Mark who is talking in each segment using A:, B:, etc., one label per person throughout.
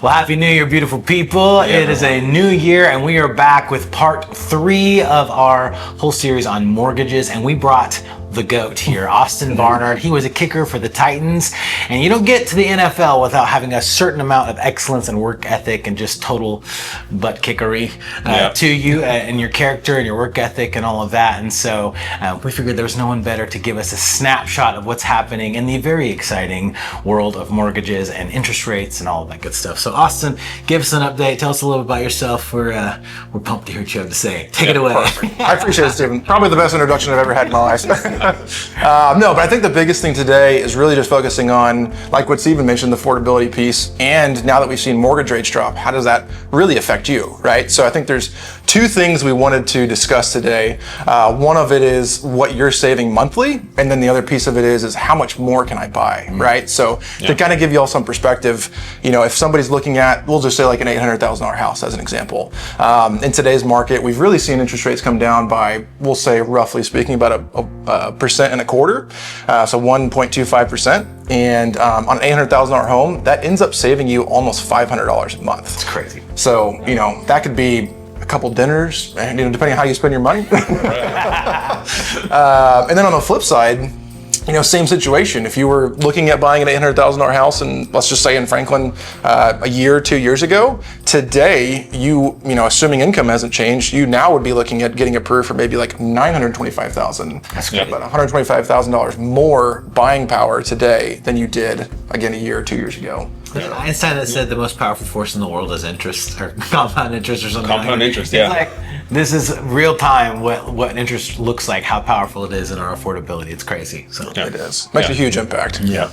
A: Well, Happy New Year, beautiful people. It is a new year, and we are back with part 3 of our whole series on mortgages, and we brought the GOAT here, Austin Barnard. He was a kicker for the Titans, and you don't get to the NFL without having a certain amount of excellence and work ethic and just total butt kickery to you and your character and your work ethic and all of that. And so we figured there was no one better to give us a snapshot of what's happening in the very exciting world of mortgages and interest rates and all of that good stuff. So Austin, give us an update. Tell us a little bit about yourself. We're pumped to hear what you have to say. Take it away.
B: Perfect. I appreciate it, Stephen. Probably the best introduction I've ever had in my life. No, but I think the biggest thing today is really just focusing on, like what Stephen mentioned, the affordability piece. And now that we've seen mortgage rates drop, how does that really affect you, right? So I think there's 2 things we wanted to discuss today. One of it is what you're saving monthly, and then the other piece of it is how much more can I buy, right? So to kind of give you all some perspective, you know, if somebody's looking at, we'll just say like an $800,000 house as an example. In today's market, we've really seen interest rates come down by, we'll say roughly speaking, about a 1.25%, so 1.25%. And on an $800,000 home, that ends up saving you almost $500 a month.
A: It's crazy.
B: So, you know, that could be a couple dinners, and, you know, depending on how you spend your money. And then on the flip side, you know, same situation. If you were looking at buying an $800,000 house, and let's just say in Franklin a year or 2 years ago, today you know, assuming income hasn't changed, you now would be looking at getting approved for maybe like $925,000. That's good. About $125,000 more buying power today than you did again a year or 2 years ago.
A: Einstein that said the most powerful force in the world is interest, or compound interest, or something.
C: Compound interest,
A: It's like, this is real time what interest looks like, how powerful it is in our affordability. It's crazy. So
B: it is. Makes a huge impact.
C: Yeah.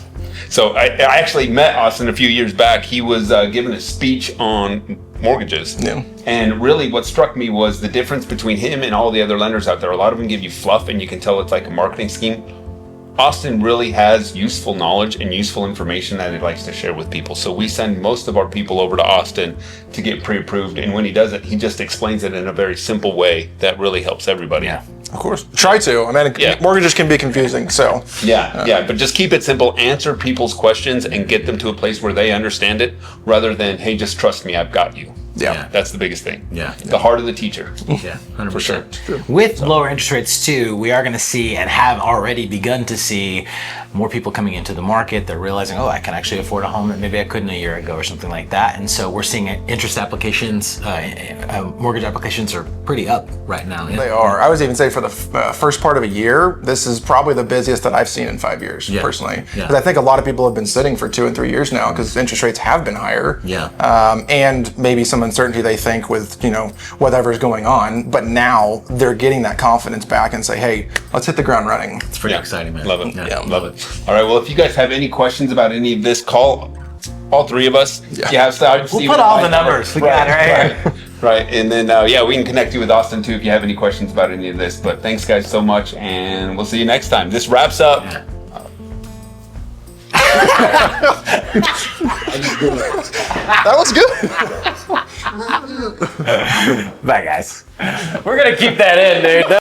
C: So I actually met Austin a few years back. He was giving a speech on mortgages. Yeah. And really what struck me was the difference between him and all the other lenders out there. A lot of them give you fluff, and you can tell it's like a marketing scheme. Austin really has useful knowledge and useful information that he likes to share with people. So we send most of our people over to Austin to get pre-approved. And when he does it, he just explains it in a very simple way that really helps everybody.
B: Yeah, of course. Try to. I mean, mortgages can be confusing, so.
C: But just keep it simple. Answer people's questions and get them to a place where they understand it, rather than, hey, just trust me, I've got you.
B: Yeah.
C: That's the biggest thing.
A: Yeah.
C: The heart of the teacher.
A: Yeah, 100%.
C: For sure.
A: With lower interest rates too, we are going to see, and have already begun to see, more people coming into the market. They're realizing, oh, I can actually afford a home that maybe I couldn't a year ago or something like that. And so we're seeing interest applications, mortgage applications are pretty up right now.
B: They are. I would even say for the first part of a year, this is probably the busiest that I've seen in 5 years, personally. Because I think a lot of people have been sitting for 2 and 3 years now because interest rates have been higher. And maybe some uncertainty they think with, you know, whatever's going on. But now they're getting that confidence back and say, hey, let's hit the ground running.
A: It's pretty exciting, man.
C: Love it. Love it. All right. Well, if you guys have any questions about any of this, call all 3 of us.
A: We'll put all the numbers. We got it right here.
C: Right. And then, we can connect you with Austin too if you have any questions about any of this. But thanks, guys, so much. And we'll see you next time. This wraps up.
B: That was good.
A: Bye, guys. We're going to keep that in, dude.